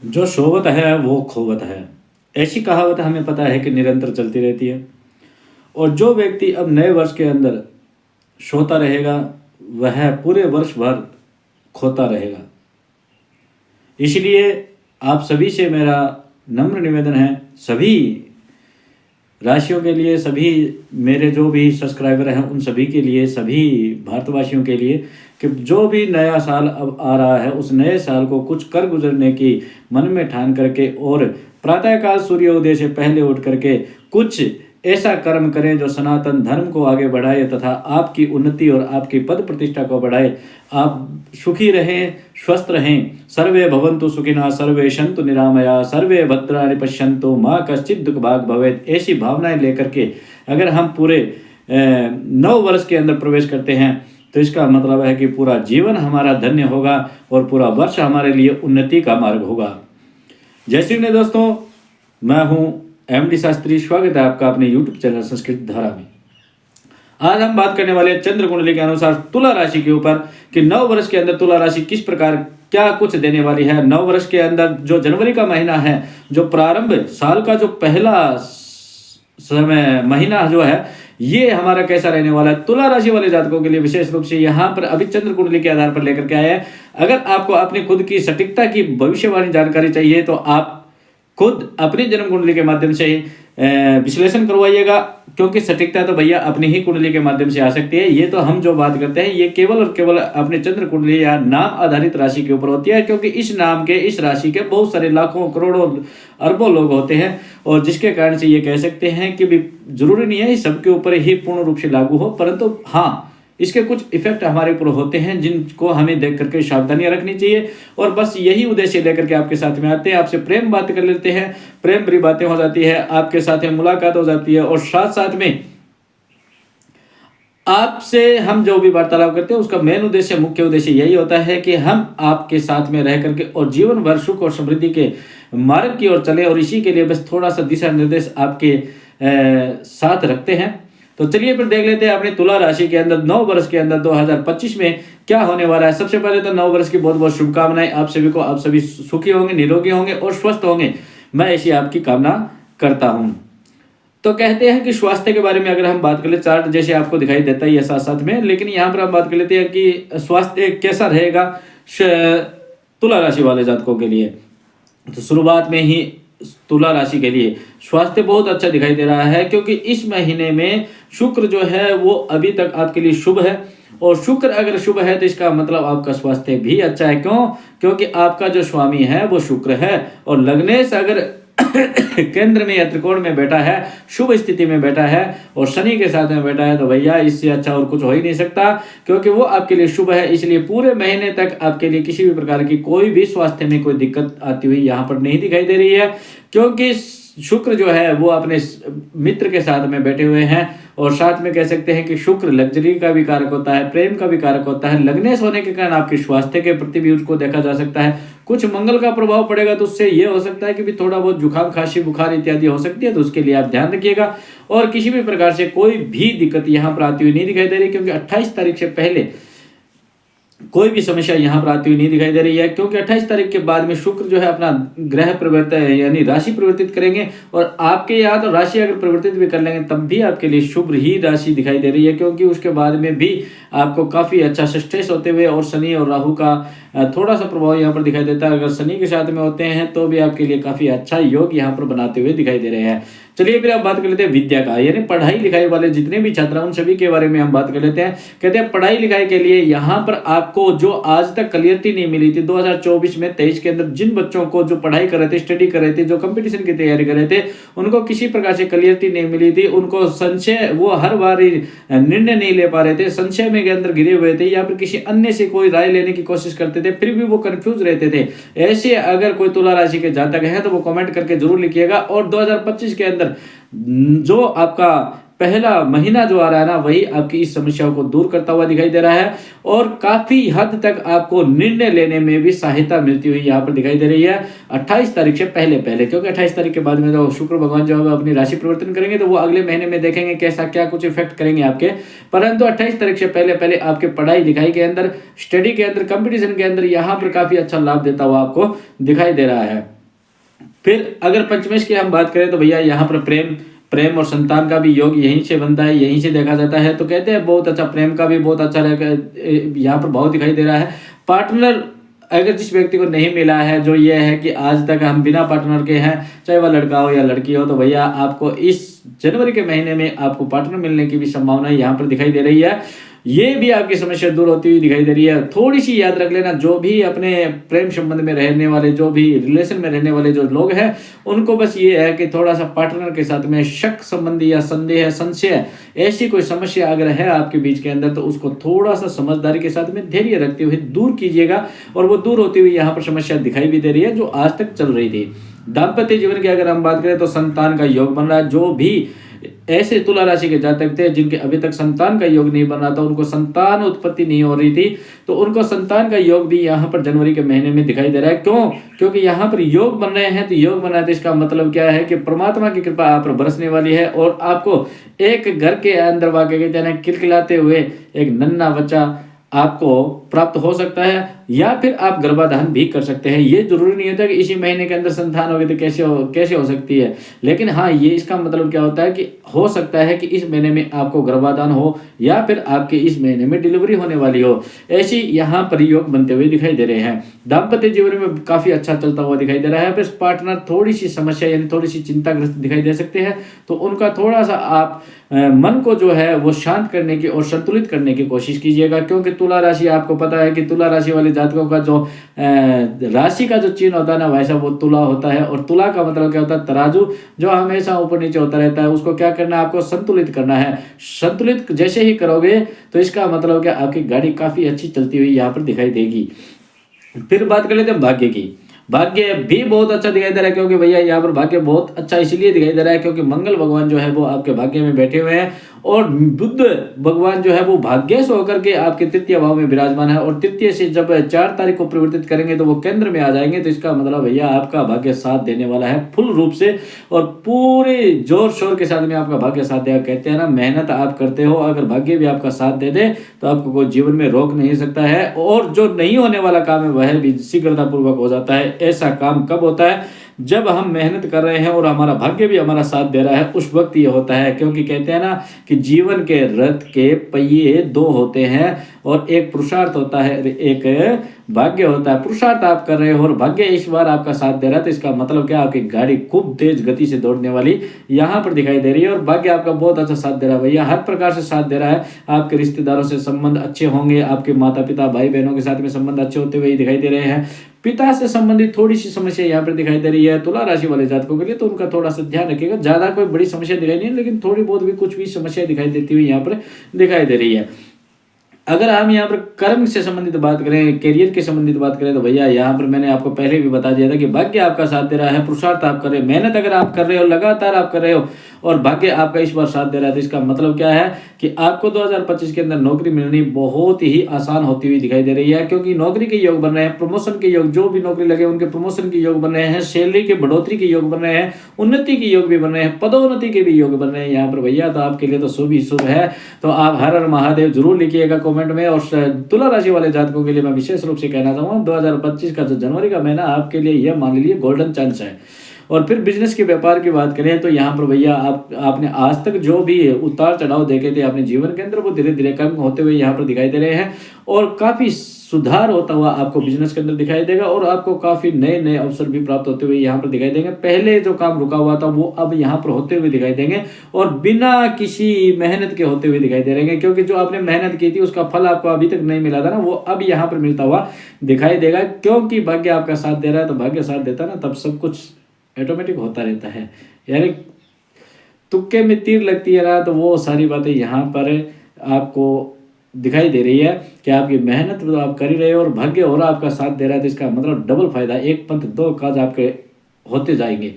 जो सोवत है वो खोवत है, ऐसी कहावत हमें पता है कि निरंतर चलती रहती है। और जो व्यक्ति अब नए वर्ष के अंदर सोता रहेगा वह पूरे वर्ष भर खोता रहेगा। इसलिए आप सभी से मेरा नम्र निवेदन है, सभी राशियों के लिए, सभी मेरे जो भी सब्सक्राइबर हैं उन सभी के लिए, सभी भारतवासियों के लिए, कि जो भी नया साल अब आ रहा है उस नए साल को कुछ कर गुजरने की मन में ठान करके और प्रातःकाल सूर्योदय से पहले उठ करके कुछ ऐसा कर्म करें जो सनातन धर्म को आगे बढ़ाए तथा आपकी उन्नति और आपकी पद प्रतिष्ठा को बढ़ाए। आप सुखी रहें, स्वस्थ रहें। सर्वे भवन्तु सुखिनः, सर्वे सन्तु निरामया, सर्वे भद्राणि पश्यन्तु माँ कश्चित् दुःख भाग् भवेत्। ऐसी भावनाएं लेकर के अगर हम पूरे नव वर्ष के अंदर प्रवेश करते हैं तो इसका मतलब है कि पूरा जीवन हमारा धन्य होगा और पूरा वर्ष हमारे लिए उन्नति का मार्ग होगा। जय श्री ने दोस्तों, मैं हूँ एमडी शास्त्री। स्वागत है आपका अपने यूट्यूब चैनल संस्कृत धारा में। आज हम बात करने वाले चंद्र कुंडली के अनुसार तुला राशि के ऊपर कि नव वर्ष के अंदर तुला राशि किस प्रकार क्या कुछ देने वाली है। नव वर्ष के अंदर जो जनवरी का महीना है, जो प्रारंभ साल का जो पहला समय महीना जो है, ये हमारा कैसा रहने वाला है। तुला राशि वाले जातकों के लिए विशेष रूप से यहाँ पर अभी चंद्र कुंडली के आधार पर लेकर के आया है। अगर आपको अपनी खुद की सटीकता की भविष्यवाणी जानकारी चाहिए तो आप खुद अपनी जन्म कुंडली के माध्यम से विश्लेषण करवाइएगा, क्योंकि सटीकता तो भैया अपनी ही कुंडली के माध्यम से आ सकती है। ये तो हम जो बात करते हैं ये केवल और केवल अपने चंद्र कुंडली या नाम आधारित राशि के ऊपर होती है, क्योंकि इस नाम के, इस राशि के बहुत सारे लाखों करोड़ों अरबों लोग होते हैं और जिसके कारण से ये कह सकते हैं कि भी जरूरी नहीं है सबके ऊपर ही पूर्ण रूप से लागू हो, परंतु हाँ इसके कुछ इफेक्ट हमारे ऊपर होते हैं जिनको हमें देख करके सावधानियां रखनी चाहिए। और बस यही उद्देश्य लेकर के आपके साथ में आते हैं, आपसे प्रेम बात कर लेते हैं, प्रेम भरी बातें हो जाती है, आपके साथ में मुलाकात हो जाती है और साथ साथ में आपसे हम जो भी वार्तालाप करते हैं उसका मेन उद्देश्य, मुख्य उद्देश्य यही होता है कि हम आपके साथ में रह करके और जीवन भर सुख और समृद्धि के मार्ग की ओर चले। और इसी के लिए बस थोड़ा सा दिशा निर्देश आपके साथ रखते हैं। तो चलिए फिर देख लेते हैं अपनी तुला राशि के अंदर नव वर्ष के अंदर 2025 में क्या होने वाला है। सबसे पहले तो नव वर्ष की बहुत बहुत शुभकामनाएं आप सभी को। आप सभी सुखी होंगे, निरोगी होंगे और स्वस्थ होंगे, मैं ऐसी आपकी कामना करता हूं। तो कहते हैं कि स्वास्थ्य के बारे में अगर हम बात कर ले, चार्ट जैसे आपको दिखाई देता ही है साथ साथ में, लेकिन यहाँ पर हम बात कर लेते हैं कि स्वास्थ्य कैसा रहेगा तुला राशि वाले जातकों के लिए। तो शुरुआत में ही तुला राशि के लिए स्वास्थ्य बहुत अच्छा दिखाई दे रहा है, क्योंकि इस महीने में शुक्र जो है वो अभी तक आपके लिए शुभ है। और शुक्र अगर शुभ है तो इसका मतलब आपका स्वास्थ्य भी अच्छा है। क्यों? क्योंकि आपका जो स्वामी है वो शुक्र है और लग्नेश अगर केंद्र में या त्रिकोण में बैठा है, शुभ स्थिति में बैठा है और शनि के साथ में बैठा है, तो भैया इससे अच्छा और कुछ हो ही नहीं सकता, क्योंकि वो आपके लिए शुभ है। इसलिए पूरे महीने तक आपके लिए किसी भी प्रकार की कोई भी स्वास्थ्य में कोई दिक्कत आती हुई यहाँ पर नहीं दिखाई दे रही है, क्योंकि शुक्र जो है वो अपने मित्र के साथ में बैठे हुए हैं। और साथ में कह सकते हैं कि शुक्र लग्जरी का भी कारक होता है, प्रेम का भी कारक होता है। लग्नेश होने के कारण आपके स्वास्थ्य के प्रति भी उसको देखा जा सकता है। कुछ मंगल का प्रभाव पड़ेगा तो उससे ये हो सकता है कि भी थोड़ा बहुत जुकाम, खांसी, बुखार इत्यादि हो सकती है, तो उसके लिए आप ध्यान रखिएगा। और किसी भी प्रकार से कोई भी दिक्कत यहाँ पर आती हुई नहीं दिखाई दे रही, क्योंकि 28 तारीख से पहले कोई भी समस्या यहाँ पर आती हुई नहीं दिखाई दे रही है, क्योंकि 28 तारीख के बाद में शुक्र जो है अपना ग्रह परिवर्तन यानी राशि परिवर्तित करेंगे। और आपके यहाँ तो राशि अगर परिवर्तित भी कर लेंगे तब भी आपके लिए शुभ ही राशि दिखाई दे रही है, क्योंकि उसके बाद में भी आपको काफ़ी अच्छा सक्सेस होते हुए और शनि और राहु का थोड़ा सा प्रभाव यहाँ पर दिखाई देता है। अगर शनि के साथ में होते हैं तो भी आपके लिए काफ़ी अच्छा योग यहाँ पर बनाते हुए दिखाई दे रहे हैं। चलिए फिर आप बात कर लेते हैं विद्या का, यानी पढ़ाई लिखाई वाले जितने भी छात्र उन सभी के बारे में हम बात कर लेते हैं। कहते हैं पढ़ाई लिखाई के लिए यहाँ पर आपको जो आज तक क्लियरिटी नहीं मिली थी 2024 में 23 के अंदर, जिन बच्चों को जो पढ़ाई कर रहे थे, स्टडी कर रहे थे, जो कंपटीशन की तैयारी कर रहे थे, उनको किसी प्रकार से क्लियरिटी नहीं मिली थी। उनको संशय, वो हर बार निर्णय नहीं ले पा रहे थे, संशय में के अंदर घिरे हुए थे, या फिर किसी अन्य से कोई राय लेने की कोशिश करते थे फिर भी वो कंफ्यूज रहते थे। ऐसे अगर कोई तुला राशि के जातक हैं तो वो कमेंट करके जरूर लिखिएगा। और 2025 के अंदर जो आपका पहला महीना जो आ रहा है ना, वही आपकी इस समस्याओं को दूर करता हुआ दिखाई दे रहा है और काफी हद तक आपको निर्णय लेने में भी सहायता मिलती हुई यहाँ पर दिखाई दे रही है 28 तारीख से पहले पहले, क्योंकि 28 तारीख के बाद में तो शुक्र भगवान जो है अपनी राशि परिवर्तन करेंगे, तो वो अगले महीने में देखेंगे कैसा क्या कुछ इफेक्ट करेंगे आपके। परंतु 28 तारीख से पहले पहले आपके पढ़ाई लिखाई के अंदर, स्टडी के अंदर, कंपटीशन के अंदर यहाँ पर काफी अच्छा लाभ देता हुआ आपको दिखाई दे रहा है। फिर अगर पंचमेश की हम बात करें तो भैया यहाँ पर प्रेम और संतान का भी योग यहीं से बनता है, यहीं से देखा जाता है। तो कहते हैं बहुत अच्छा, प्रेम का भी बहुत अच्छा यहाँ पर भाव दिखाई दे रहा है। पार्टनर अगर जिस व्यक्ति को नहीं मिला है, जो ये है कि आज तक हम बिना पार्टनर के हैं, चाहे वह लड़का हो या लड़की हो, तो भैया आपको इस जनवरी के महीने में आपको पार्टनर मिलने की भी संभावना यहाँ पर दिखाई दे रही है। ये भी आपकी समस्या दूर होती हुई दिखाई दे रही है। थोड़ी सी याद रख लेना, जो भी अपने प्रेम संबंध में रहने वाले, जो भी रिलेशन में रहने वाले जो लोग हैं, उनको बस ये है कि थोड़ा सा पार्टनर के साथ में शक संबंधी या संदेह, संशय, ऐसी कोई समस्या अगर है आपके बीच के अंदर, तो उसको थोड़ा सा समझदारी के साथ में धैर्य रखते हुए दूर कीजिएगा। और वो दूर होती हुई यहाँ पर समस्या दिखाई भी दे रही है जो आज तक चल रही थी। दाम्पत्य जीवन की अगर हम बात करें तो संतान का योग बन रहा है। जो भी ऐसे तुला राशि के जातक थे जिनके अभी तक संतान का योग नहीं बन रहा था, उनको संतान उत्पत्ति नहीं हो रही थी, तो उनको संतान का योग भी यहाँ पर जनवरी के महीने में दिखाई दे रहा है। क्यों? क्योंकि यहाँ पर योग बन रहे हैं। तो योग बन रहा है तो इसका मतलब क्या है कि परमात्मा की कृपा आप पर बरसने वाली है और आपको एक घर के अंदर वाकई कहते हैं किलकिलाते हुए एक नन्हा बच्चा आपको प्राप्त हो सकता है, या फिर आप गर्भाधान भी कर सकते हैं। ये जरूरी नहीं होता कि इसी महीने के अंदर संतान होगी तो कैसे हो सकती है, लेकिन हाँ, ये इसका मतलब क्या होता है कि हो सकता है कि इस महीने में आपको गर्भाधान हो या फिर आपके इस महीने में डिलीवरी होने वाली हो। ऐसी यहाँ पर योग बनते हुए दिखाई दे रहे हैं। दाम्पत्य जीवन में काफी अच्छा चलता हुआ दिखाई दे रहा है। बस पार्टनर थोड़ी सी समस्या यानी थोड़ी सी चिंताग्रस्त दिखाई दे सकते हैं, तो उनका थोड़ा सा आप मन को जो है वो शांत करने की और संतुलित करने की कोशिश कीजिएगा। क्योंकि तुला राशि, आपको पता है कि तुला राशि वाले जातकों का जो राशि का जो चिन्ह होता है ना, वैसा वो तुला होता है। और तुला का मतलब क्या होता है? तराजू, जो हमेशा ऊपर नीचे होता रहता है। उसको क्या करना है? आपको संतुलित करना है। संतुलित जैसे ही करोगे तो इसका मतलब क्या, आपकी गाड़ी काफी अच्छी चलती हुई यहाँ पर दिखाई देगी। फिर बात कर लेते हैं भाग्य की। भाग्य भी बहुत अच्छा दिखाई दे रहा है, क्योंकि भैया यहाँ पर भाग्य बहुत अच्छा इसलिए दिखाई दे रहा है क्योंकि मंगल भगवान जो है वो आपके भाग्य में बैठे हुए हैं और बुध भगवान जो है वो भाग्यश होकर के आपके तृतीय भाव में विराजमान है। और तृतीय से जब 4 तारीख को परिवर्तित करेंगे तो वो केंद्र में आ जाएंगे। तो इसका मतलब भैया आपका भाग्य साथ देने वाला है फुल रूप से और पूरे जोर शोर के साथ में आपका भाग्य साथ देगा। कहते हैं ना, मेहनत आप करते हो, अगर भाग्य भी आपका साथ दे दे तो आपको कोई जीवन में रोक नहीं सकता है। और जो नहीं होने वाला काम है वह भी शीघ्रतापूर्वक हो जाता है। ऐसा काम कब होता है? जब हम मेहनत कर रहे हैं और हमारा भाग्य भी हमारा साथ दे रहा है, उस वक्त ये होता है। क्योंकि कहते हैं ना कि जीवन के रथ के पहिए 2 होते हैं और एक पुरुषार्थ होता है, एक भाग्य होता है। पुरुषार्थ आप कर रहे हो और भाग्य इस बार आपका साथ दे रहा है, तो इसका मतलब क्या, आपकी गाड़ी खूब तेज गति से दौड़ने वाली यहाँ पर दिखाई दे रही है। और भाग्य आपका बहुत अच्छा साथ दे रहा है भैया, हर प्रकार से साथ दे रहा है। आपके रिश्तेदारों से संबंध अच्छे होंगे, आपके माता पिता भाई बहनों के साथ में संबंध अच्छे होते हुए दिखाई दे रहे हैं। पिता से संबंधित थोड़ी सी समस्या यहाँ पर दिखाई दे रही है तुला राशि वाले जातकों के लिए, तो उनका थोड़ा सा ध्यान रखिएगा। ज्यादा कोई बड़ी समस्या दिखाई नहीं है, लेकिन थोड़ी बहुत भी कुछ भी समस्या दिखाई देती हुई यहाँ पर दिखाई दे रही है। अगर हम यहाँ पर कर्म से संबंधित बात करें, करियर के संबंधित बात करें, तो भैया यहाँ पर मैंने आपको पहले भी बता दिया था कि भाग्य आपका साथ दे रहा है। पुरुषार्थ आप कर रहे हो, मेहनत अगर आप कर रहे हो, लगातार आप कर रहे हो और भाग्य आपका इस बार साथ दे रहा है, तो इसका मतलब क्या है कि आपको 2025 के अंदर नौकरी मिलनी बहुत ही आसान होती हुई दिखाई दे रही है। क्योंकि नौकरी के योग बन रहे हैं, प्रमोशन के योग, जो भी नौकरी लगे उनके प्रमोशन के योग बन रहे हैं, सैलरी के बढ़ोतरी के योग बन रहे हैं, उन्नति के योग भी बन रहे हैं, पदोन्नति के भी योग बन रहे हैं यहाँ पर भैया। तो आपके लिए तो शुभ ही शुभ है। तो आप हर हर महादेव जरूर लिखिएगा कॉमेंट में। और तुला राशि वाले जातकों के लिए मैं विशेष रूप से कहना चाहूँगा 2025 का जो जनवरी का महीना आपके लिए यह मान लीजिए गोल्डन चांस है। और फिर बिजनेस के व्यापार की बात करें तो यहाँ पर भैया आपने आज तक जो भी उतार चढ़ाव देखे थे अपने जीवन के अंदर, वो धीरे धीरे कम होते हुए यहाँ पर दिखाई दे रहे हैं और काफी सुधार होता हुआ आपको बिजनेस के अंदर दिखाई देगा और आपको काफी नए नए अवसर भी प्राप्त होते हुए यहाँ पर दिखाई देंगे। पहले जो काम रुका हुआ था वो अब यहाँ पर होते हुए दिखाई देंगे और बिना किसी मेहनत के होते हुए दिखाई दे रहेंगे। क्योंकि जो आपने मेहनत की थी उसका फल आपको अभी तक नहीं मिला था ना, वो अब यहाँ पर मिलता हुआ दिखाई देगा। क्योंकि भाग्य आपका साथ दे रहा है, तो भाग्य साथ देता ना तब सब कुछ ऑटोमेटिक होता रहता है। यानी तुक्के में तीर लगती है ना, तो वो सारी बातें यहाँ पर आपको दिखाई दे रही है कि आपकी मेहनत तो आप कर ही रहे हो और भाग्य और आपका साथ दे रहा है। तो इसका मतलब डबल फायदा, एक पंथ दो काज आपके होते जाएंगे।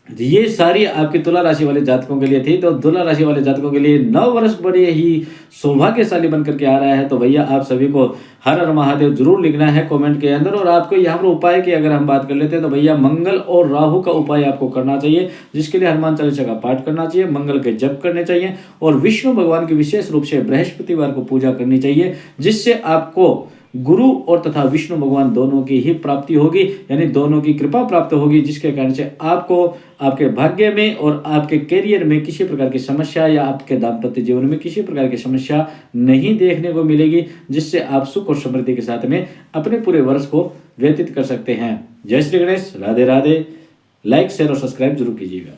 ये सारी आपकी तुला राशि वाले जातकों के लिए थी। तो तुला राशि वाले जातकों के लिए 9 वर्ष बड़े ही सौभाग्यशाली बन करके आ रहा है। तो भैया आप सभी को हर हर महादेव जरूर लिखना है कमेंट के अंदर। और आपको यहाँ पर उपाय की अगर हम बात कर लेते हैं तो भैया मंगल और राहु का उपाय आपको करना चाहिए, जिसके लिए हनुमान चालीसा का पाठ करना चाहिए, मंगल के जप करने चाहिए और विष्णु भगवान की विशेष रूप से बृहस्पतिवार को पूजा करनी चाहिए, जिससे आपको गुरु और तथा विष्णु भगवान दोनों की ही प्राप्ति होगी, यानी दोनों की कृपा प्राप्त होगी, जिसके कारण से आपको आपके भाग्य में और आपके करियर में किसी प्रकार की समस्या या आपके दाम्पत्य जीवन में किसी प्रकार की समस्या नहीं देखने को मिलेगी, जिससे आप सुख और समृद्धि के साथ में अपने पूरे वर्ष को व्यतीत कर सकते हैं। जय श्री गणेश, राधे राधे। लाइक शेयर और सब्सक्राइब जरूर कीजिएगा।